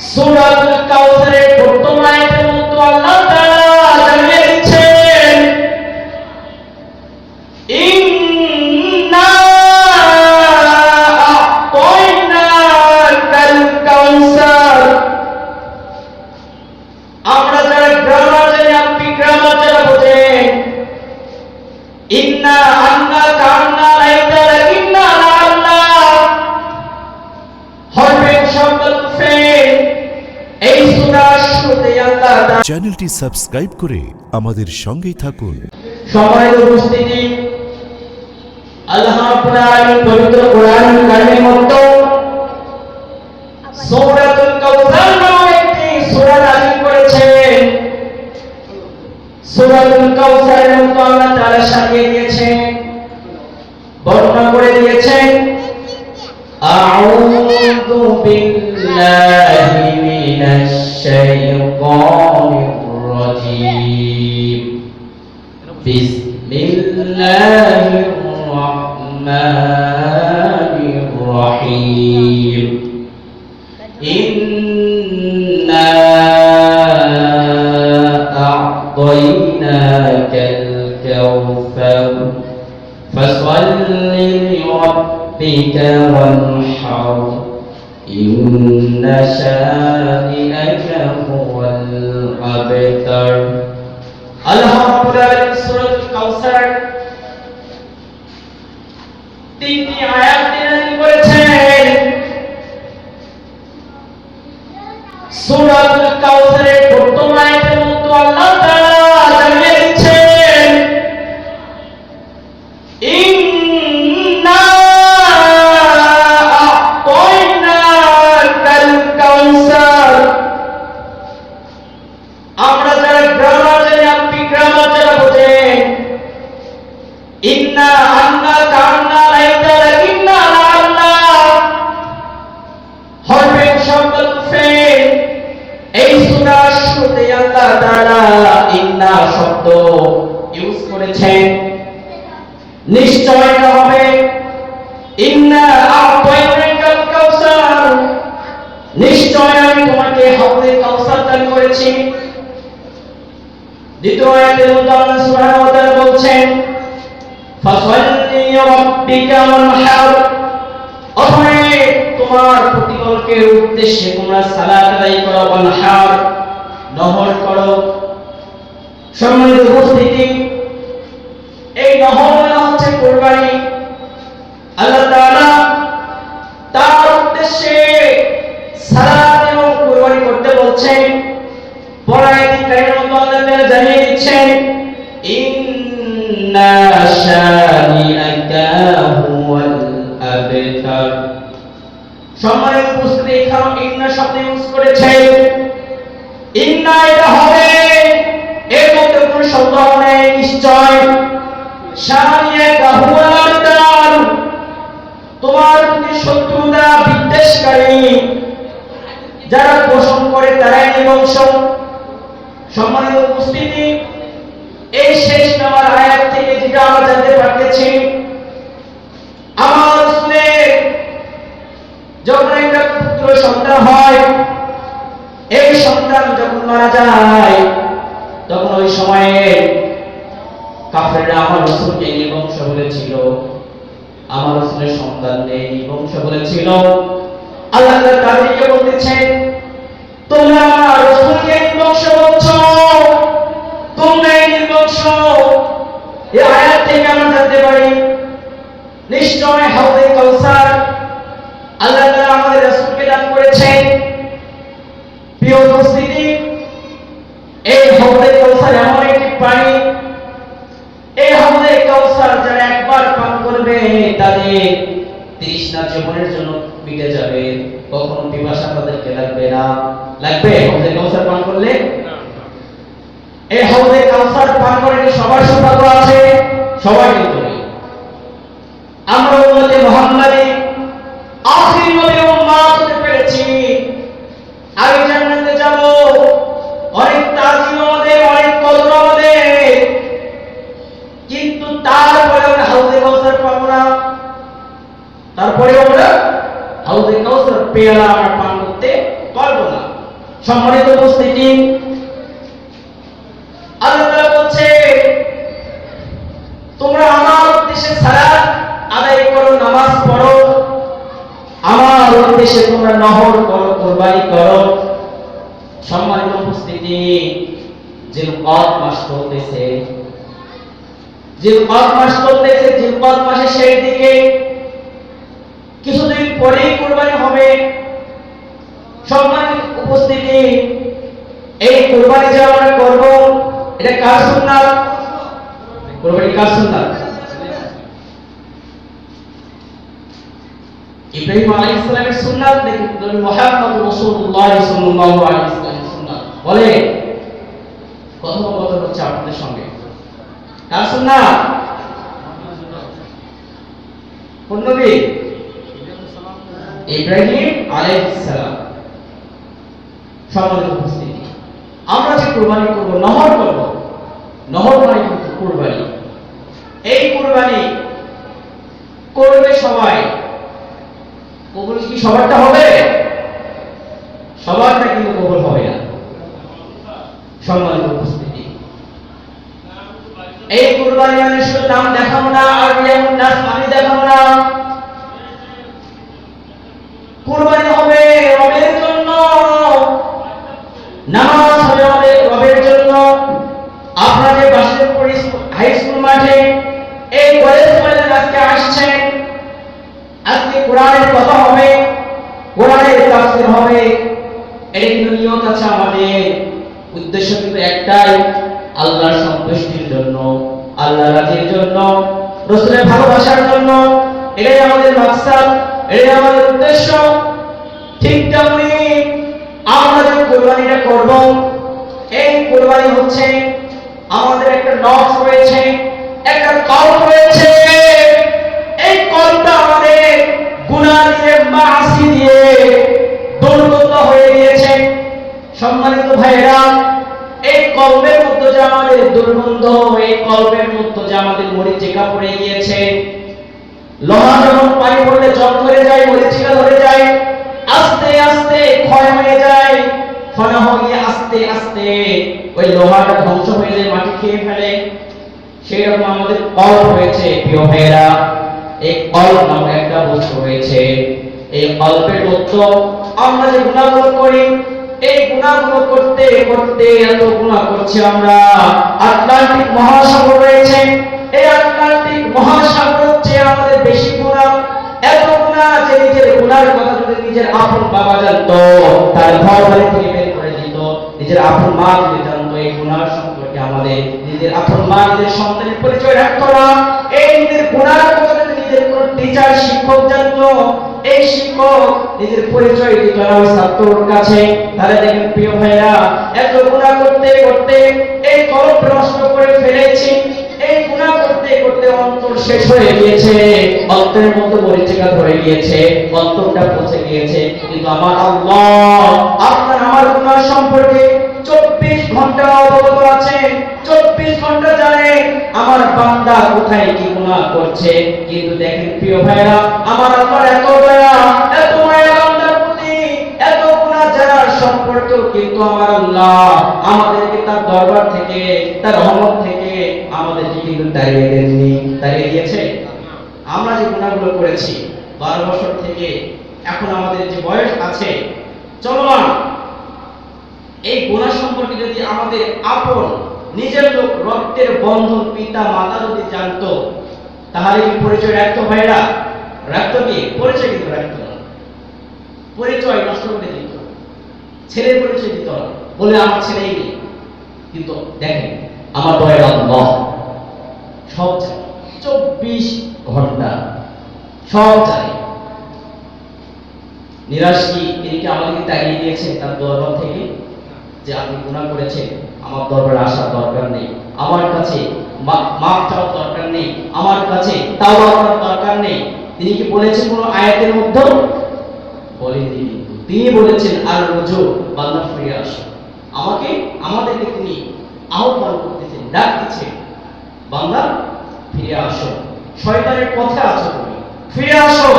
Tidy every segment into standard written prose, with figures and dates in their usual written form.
সূরাতুল কাউসারের প্রথম আয়াতের মধ্যে আল্লাহ তাআলা জানিয়ে দিচ্ছেন ইন্না আ'তাইনাকাল কাউসার। আমরা যারা গ্রামার জানি, আপনি গ্রামার যারা বোঝেন, ইন্না আন্না কান্না লাইতা লাকিন্না আল্লাহ হরফের শব্দ ফেল। এই সূরার শুরুতে আল্লাহ চ্যানেলটি সাবস্ক্রাইব করে আমাদের সঙ্গেই থাকুন। সম্মানিত উপস্থিতি, আল্লাহ রাব্বুল আলামিন পবিত্র কোরআন কারিমের মধ্যে সূরাতুল কাউসার নামে একটি সূরা নাযিল করেছেন। সূরাতুল কাউসারের মধ্যে আল্লাহ তাআলা সাজিয়ে দিয়েছেন, বর্ণনা করে দিয়েছেন আউযু বিল্লাহি মিনাশ শাইতানির রাজীম। বিসমিল্লাহির রাহমানির রাহিম। ইন্না আ'তাইনাকাল কাউসার ফাসাল্লি লিরাব্বিকা ওয়ানহার ইন্না শানি'আকা হুয়াল আবতার। আল্লাহ রাব্বুল আলামিন সূরাতুল কাউসার তিনটি আয়াত নাযিল করেছেন। সূরাতুল কাউসারের প্রথম আয়াতের মধ্যে আল্লাহ তাআলা জানিয়ে দিচ্ছেন ইন্না আ'তাইনাকাল কাউসার। আমরা যারা গ্রামার জানি, আপনি গ্রামার যারা বোঝেন, ইন্না আন্না কান্না লাইতা লাকিন্না আল্লাহ হরফের শব্দ ফেল। এই সূরার শুরুতে আল্লাহ তাআলা ইন্না শব্দ ইউজ করেছেন। নিশ্চয় এটা হবে ইন্না আ'তাইনাকাল কাউসার, নিশ্চয় আমি তোমাকে হাউজে কাউসার দান করেছি। দ্বিতীয় আয়াতের মধ্যে আল্লাহ সুবহানাহু ওয়া তাআলা বলছেন ফাসাল্লি লিরাব্বিকা ওয়ানহার, অতএব তোমার প্রতিপালকের উদ্দেশ্যে তোমরা সালাত আদায় করো, ওয়ানহার নহর করো। সম্মানিত উপস্থিতি, এই নহর মানে হচ্ছে কুরবানি। আল্লাহ তাআলা তার উদ্দেশ্যে সালাত এবং কুরবানি করতে বলছেন। পরায়াতি কারিমের মধ্যে আল্লাহ তাআলা জানিয়ে দিচ্ছেন ইন্না শানি'আকা হুয়াল আবতার। সম্মানিত উপস্থিতি, এখানে ইন্না শব্দ ইউজ করেছেন। ইন্না এটা হবে, এর মধ্যে কোনো সন্দেহ নেই, নিশ্চয়। শানি'আকা হুয়াল আবতার, তোমার প্রতি শত্রুতা বিদ্বেষকারী যারা পোষণ করে তারাই নিবংশ। সম্মানিত উপস্থিতি, এই শেষ নাম্বার আয়াত থেকে যেটা আমরা জানতে পারতেছি, আমার রাসূলের যখন একটা পুত্র সন্তান হয়, এই সন্তান যখন মারা যায়, তখন ওই সময়ে কাফেররা আমার রাসূলকে নিবংশ বলেছিল, আমার রাসূলের সন্তান নেই, নিবংশ বলেছিল। আল্লাহ তাআলা তাদেরকে বলতেছেন তোমরা আমার রাসূলকে নিবংশ বলছো, তোমরাই নিবংশ। এই আয়াত থেকে আমরা জানতে পারি নিশ্চয় হাউজে কাউসার আল্লাহ তাআলা আমাদের রাসূলকে দান করেছেন। প্রিয় উপস্থিতি, এই হাউজে কাউসার এমন একটি পানি, এই হাউজে কাউসার যারা একবার পান করবে তাদের তৃষ্ণা জীবনের জন্য মিটে যাবে, কখনো পিপাসা তাদেরকে লাগবে না। লাগবে হাউজে কাউসার পান করলে? এই হাউজে কাউসার পান করে কি সবার সৌভাগ্য আছে? সবাই কিন্তু নেই। আমরা উম্মতে মুহাম্মাদি আখির নবীর উম্মত হতে পেরেছি, আগে জান্নাতে যাব, অনেক তাজিম আমাদের, অনেক কদর আমাদের, কিন্তু তারপরে আমরা হাউজে কাউসার পাবো না। তারপরে আমরা হাউজে কাউসার পেয়ালা আমরা পান করতে পারবো না। সম্মানিত উপস্থিতি, আল্লাহ তাআলা বলছে তোমরা আমার উদ্দেশ্যে সালাত আদায় করো, নামাজ পড়ো, আমার উদ্দেশ্যে তোমরা নহর করো, কুরবানি করো। সম্মানিত উপস্থিতি, জিলকদ মাস চলতেছে, জিলকদ মাস চলতেছে, জিলকদ মাসের শেষ দিকে কিছুদিন পরেই কুরবানি হবে। সম্মানিত উপস্থিতি, এই কুরবানি যে আমরা করব এটা কার সুন্নাত? কুরবানি কার সুন্নাত? ইব্রাহিম আলাইহিস সালামের সুন্নাত নাকি মুহাম্মদ রাসূলুল্লাহ সাল্লাল্লাহু আলাইহি ওয়াসাল্লামের সুন্নাত? বলে কথোপকথন হচ্ছে আপনাদের সঙ্গে। কার সুন্নাত? কোন নবী? ইব্রাহিম আলাইহিস সালাম। সম্মানিত উপস্থিতি, আমরা যে কুরবানি করব, নহর করব, নহর মানে কিন্তু কুরবানি। এই কুরবানি করবে সবাই, কবুল কি সবারটা হবে? সবারটা কিন্তু কবুল হবে না। সম্মানিত উপস্থিতি, এই কুরবানি মানে শুধু নাম দেখাবো না, আর যেমন নাচ আমি দেখাবো না। কুরবানি হবে রবের জন্য, নামাজ হবে রবের জন্য। আপনারা যে বাসুদেবপুর হাই স্কুল মাঠে এই কলেজ ময়দানে আজকে আসছেন, আজকে কোরআনের কথা হবে, কোরআনের তাফসীর হবে। এর কিন্তু নিয়ত আছে, আমাদের উদ্দেশ্য কিন্তু একটাই, আল্লাহর সন্তুষ্টির জন্য, আল্লাহর রাজির জন্য, রাসূলের ভালোবাসার জন্য। এটাই আমাদের মাকসাদ, এটাই আমাদের উদ্দেশ্য। ঠিক তেমনি আমরা যে কুরবানিটা করব, এই কুরবানি হচ্ছে আমাদের একটা নফস রয়েছে, একটা কলব রয়েছে। এই কলবটা আমাদের গুনাহ দিয়ে, মাসি দিয়ে দুর্গত হয়ে গিয়েছে। সম্মানিত ভাইরা, এই কলবের মধ্যে যে আমাদের দুর্গন্ধ, এই কলবের মধ্যে যে আমাদের মরিচিকা পড়ে গিয়েছে, লোহা যখন পানি পড়লে জং ধরে যায়, মরিচিকা ধরে যায়, আস্তে আস্তে ক্ষয় হয়ে যায়, ফনা হয়ে আস্তে আস্তে ওই লোহাটা ধ্বংস হয়ে যায়, মাটি খেয়ে ফেলে। সেরকম আমাদের কলব হয়েছে। প্রিয় ভাইরা, এই কলব নামে একটা বস্তু রয়েছে। এই কলবের মধ্যে আমরা যে গুনাহগুলো করি, এই গুনাহগুলো করতে করতে এত গুনাহ করছি আমরা। আটলান্টিক মহাসাগর রয়েছে, এই আটলান্টিক মহাসাগর চেয়ে আমাদের বেশি গুনাহ। এত গুনাহ যে নিজের গুনাহের কথা যদি নিজের আপন বাবা জানতো, তার ঘর বাড়ি থেকে বের করে দিত। নিজের আপন মা যদি জানতো এই গুনাহ সম্পর্কে, আমাদের নিজের আপন মা নিজের সন্তানের পরিচয় রাখতো না। এই নিজের গুনাহের কথা যদি নিজের কোন টিচার, শিক্ষক জানতো, এই শিক্ষক নিজের পরিচয় দিত না ওই ছাত্রর কাছে। তাহলে দেখেন প্রিয় ভাইরা, এত গুনাহ করতে করতে এই কলব নষ্ট করে ফেলেছি। এই গুনাহ করতে করতে অন্তর শেষ হয়ে গিয়েছে, অন্তরের মধ্যে মরিচিকা ধরে গিয়েছে, অন্তরটা পচে গিয়েছে। কিন্তু আমার আল্লাহ আপনার আমার গুনাহ সম্পর্কে 24 ঘন্টা অবগত আছেন, 24 ঘন্টা জানে আমার বান্দা কোথায় কি গুনাহ করছে। কিন্তু দেখেন প্রিয় ভাইরা, আমার আল্লাহর এত দয়া, এত মায়া বান্দার প্রতি, এত গুনাহ জানার সম্পর্কেও কিন্তু আমার আল্লাহ আমাদেরকে তার দরবার থেকে, তার রহমত থেকে আমাদেরকে কিন্তু তাড়িয়ে দেননি। তাড়িয়ে দিয়েছে। আমরা যে গুনাহগুলো করেছি 12 বছর থেকে এখন আমাদের যে বয়স আছে চলমান, এই গুনাহ সম্পর্কে যদি আমাদের আপন নিজের লোক, রক্তের বন্ধন, পিতা মাতা যদি জানতো, তাহলে কি পরিচয় রাখতো? ভাইরা রাখতো কি? পরিচয় কিন্তু রাখতো না, পরিচয় নষ্ট করে দিত, ছেলের পরিচয় দিত না, বলে আমার ছেলেই নেই। কিন্তু দেখেন আমার দয়ার আল্লাহ সব জানে, 24 ঘন্টা সব জানে। নিরাশ কি তিনি কি আমাদেরকে তাড়িয়ে দিয়েছেন তার দরবার থেকে, যে আপনি গুনাহ করেছেন, আমার দরবারে আসার দরকার নেই, আমার কাছে মাফ চাওয়ার দরকার নেই, আমার কাছে তাওবা করার দরকার নেই? তিনি কি বলেছেন কোন আয়াতের মধ্যে? বলেননি। তিনি বলেছেন আর রুজু, বান্দা ফিরে আসো। আমাদেরকে তিনি আহ্বান করতেছেন, ডাক দিচ্ছেন, বান্দা ফিরে আসো, শয়তানের পথে আছো তুমি, ফিরে আসো।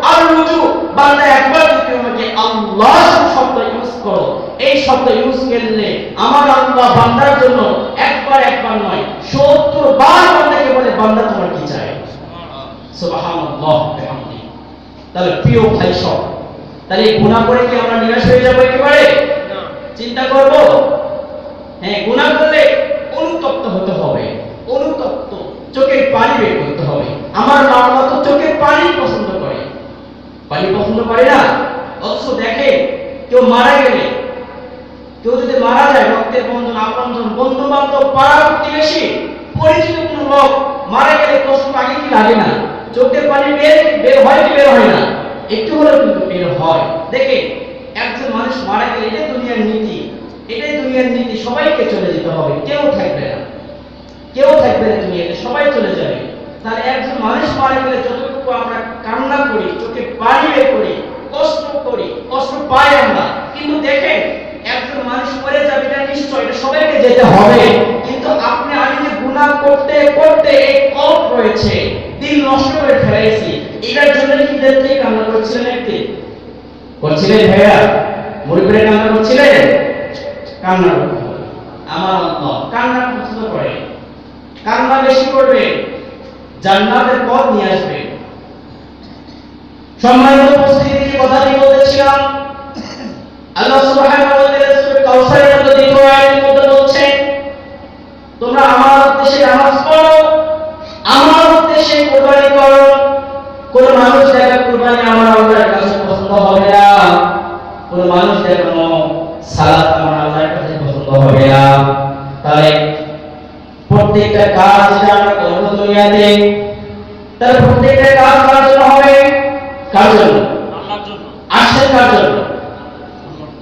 আর রুজু, বান্দা একবার যদি আমাকে আল্লাহ শব্দ ইউজ করো, এই শব্দ ইউজ করলে আমার আল্লাহ বান্দার জন্য একবার নয় 70 বার বান্দাকে বলে, বান্দা তোমার কি চাই? সুবহানাল্লাহ বিহামদি। তাহলে প্রিয় ভাই সব, তাহলে গুনাহ করে কি আমরা নিরাশ হয়ে যাব একেবারে? চিন্তা করব? হ্যাঁ, গুনাহ করলে অনুতপ্ত হতে হবে, অনুতপ্ত, চোখের পানি বের করতে হবে। আমার মা বাবা তো চোখের পানি পছন্দ করে, পানি পছন্দ করে না। অথচ দেখে কেউ মারা গেলে, কেউ যদি মারা যায়, রক্তের বন্ধন, আপনজন, বন্ধু বান্ধব, পাড়া প্রতিবেশী, পরিচিত কোন লোক মারা গেলে কষ্ট আগে কি লাগে না? চোখের পানি বের হয় কি বের হয় না? একটু হলেও কিন্তু বের হয়। দেখে একজন মানুষ মারা গেলে, এটাই দুনিয়ার নীতি, এটাই দুনিয়ার নীতি। সবাইকে চলে যেতে হবে, কেউ থাকবে না, কেউ থাকবে না দুনিয়াতে, সবাই চলে যাবে। তাহলে একজন মানুষ মারা গেলে যতটুকু আমরা কান্না করি, চোখে পানি বের করি, কষ্ট করি, কষ্ট পাই আমরা, কিন্তু দেখেন একজন মানুষ মরে যাবে, এটা নিশ্চয়, এটা সবাইকে যেতে হবে। কিন্তু আপনি আমি যে গুনাহ করতে করতে এই কল্প রয়েছে, দিল নষ্ট করে ফেলেছি, এটার জন্য কি দেখতে কান্না করছিলেন? একদিন করছিলেন ভাইয়া? মুরব্বিরা কান্না করছিলেন? কান্না করতে হবে। আমার আল্লাহ কান্না পছন্দ করে, কান্না বেশি করবে, জান্নাতের পথ নিয়ে আসবে। সম্মানিত উপস্থিতি, কথাটি বলতেছিলাম, আল্লাহ সুবহানাহু ওয়া তাআলা সূরা কাউসারের মধ্যে দ্বিতীয় আয়াতের মধ্যে বলছেন, তোমরা আমার উদ্দেশ্যে নামাজ পড়ো, আমার উদ্দেশ্যে কুরবানি করো। কোন মানুষ দেখা কুরবানি আমার আল্লাহর কাছে পছন্দ হবে না, কোন মানুষ দেখানো সালাত আমার আল্লাহর কাছে পছন্দ হবে না। তাই প্রত্যেকটা কাজ যেটা আমরা করব দুনিয়াতে, তার প্রত্যেকটা কাজ কার জন্য হবে? কার জন্য? আল্লাহর জন্য। আসলে কার জন্য?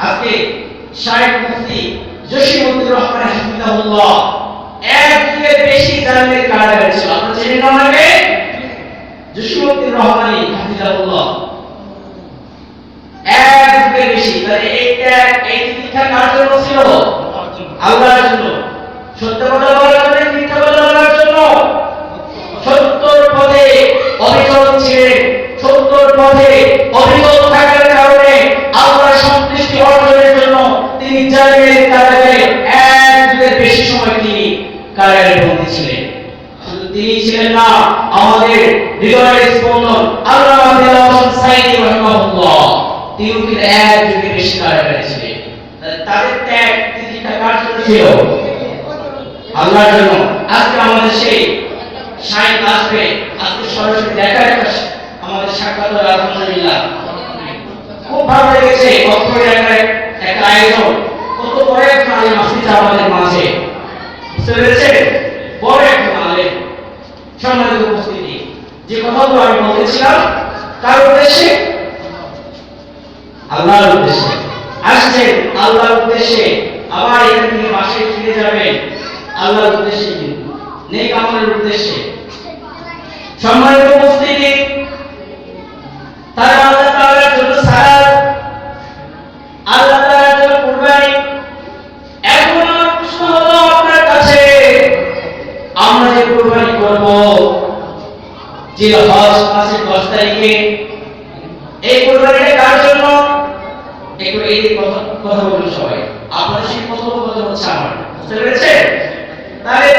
আজকে শায়েখ মুফতি জসিমউদ্দিন রহমান হাফিজাহুল্লাহ একদিকে বেশি জালেমের কারাগারে ছিল। আপনারা চেনেন না ওনাকে? জসিমউদ্দিন রহমানী হাফিজাহুল্লাহ একদিকে বেশি। তাহলে এই শিক্ষা কার জন্য ছিল? আল্লাহর জন্য। সত্য কথা বলার জন্য, মিথ্যা কথা বলার জন্য? সত্যর পথে অবিচল ছিলেন। সত্যর পথে অবিচল থাকার কারণে আল্লাহর সন্তুষ্টি অর্জনের জন্য তিনি জালেমের কারাগারে এক যুগের বেশি সময় তিনি কারাগারে বন্দী ছিলেন। শুধু তিনি ছিলেন না, আমাদের হৃদয়ের স্পন্দন আল্লামা দেওয়ান হোসেন সাঈদী রাহিমাহুল্লাহ, তিনি কিন্তু এক যুগের বেশি কারাগারে ছিলেন। তাদের ত্যাগ তিতিক্ষা কার জন্য ছিল? আল্লাহর জন্য। আজকে আমাদের সেই শাইখ আসবে, আজকে সরাসরি দেখার আমাদের সাক্ষাৎ হলো, আলহামদুলিল্লাহ খুব ভালো লেগেছে। অক্ষরের একটা আয়োজন, কত বড় একটা আলেম আসছে আমাদের মাঝে, বুঝতে পেরেছেন? বড় একটা আলেম। সম্মানিত উপস্থিতি, যে কথাগুলো আমি বলতেছিলাম কার উদ্দেশ্যে? আল্লাহর উদ্দেশ্যে আসছেন, আল্লাহর উদ্দেশ্যে। আবার এখান থেকে বাসায় ফিরে যাবেন আল্লাহর উদ্দেশ্যে, কিন্তু নেক আমলের উদ্দেশ্যে। সম্মানিত উপস্থিতি, তারা আল্লাহ তাআলার জন্য সালাত, আল্লাহ তাআলার জন্য কুরবানি। এখন আমার প্রশ্ন হলো আপনার কাছে, আমরা যে কুরবানি করব যে হজ মাসের 10 তারিখে, এই কুরবানিটা কার জন্য? একটু এই কথা বলুন সবাই। আপনাদের সেই কথোপকথন হচ্ছে আমার, বুঝতে পেরেছেন? তাহলে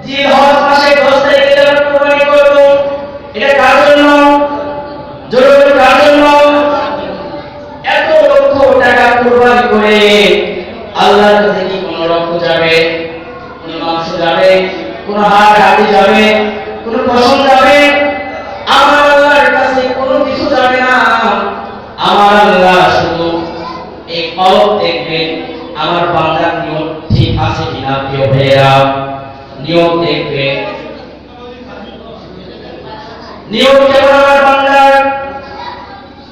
যে হজ মাসের 10 তারিখে আমরা কুরবানি করব, এটা কার জন্য? জোরে বলুন, কার জন্য? এত লক্ষ টাকা কুরবানি করে আল্লাহর কাছে কি কোনো রক্ত যাবে, কোনো মাংস যাবে, কোনো হাড় হাড়ি যাবে, কোনো পশম যাবে? আমার আল্লাহর কাছে কোনো কিছু যাবে না। আমার আল্লাহ শুধু এই কলব দেখবেন, আমার বান্দার নিয়ত ঠিক আছে কিনা। প্রিয় ভাইয়েরা, নিয়ত দেখবেন, নিয়ত কেমন আমার বান্দার।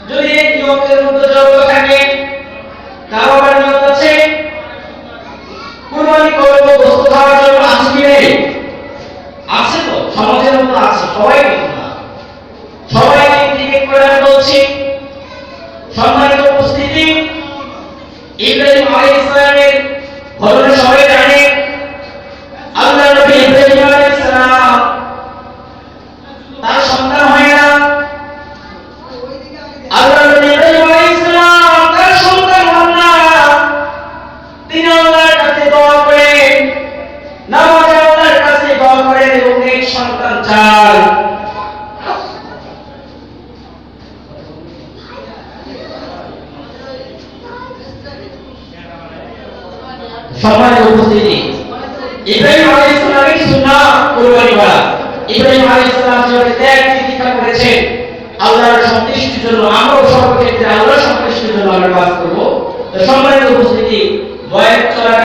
যদি এই নিয়তের মধ্যে যোগ্য থাকে, কারো আবার নিয়ত আছে কুরবানি করব গোশত খাওয়ার জন্য, আছে কি নেই? আছে তো, সমাজের মধ্যে আছে, সবাই কিন্তু না, সবাইকে ক্রিকেট করে আমি বলছি। সম্মানিত উপস্থিতি, ইব্রাহিম আলাইহিস সালামের ঘটনা সবাই জানে। আল্লাহর নবী ইব্রাহিম আলাইহিস সালাম, তার সন্তান হয় না, দরকার। সম্মানিত উপস্থিতি, ইব্রাহিম আলাইহিস সালামের সুন্নাহ কুরবানি করা। ইব্রাহিম আলাইহিস সালাম যেভাবে ত্যাগ তিতিক্ষা করেছেন আল্লাহর সন্তুষ্টির জন্য, আমরাও সর্বক্ষেত্রে আল্লাহর সন্তুষ্টির জন্য আমরা কাজ করব। তো সম্মানিত উপস্থিতি, বয়ান চলার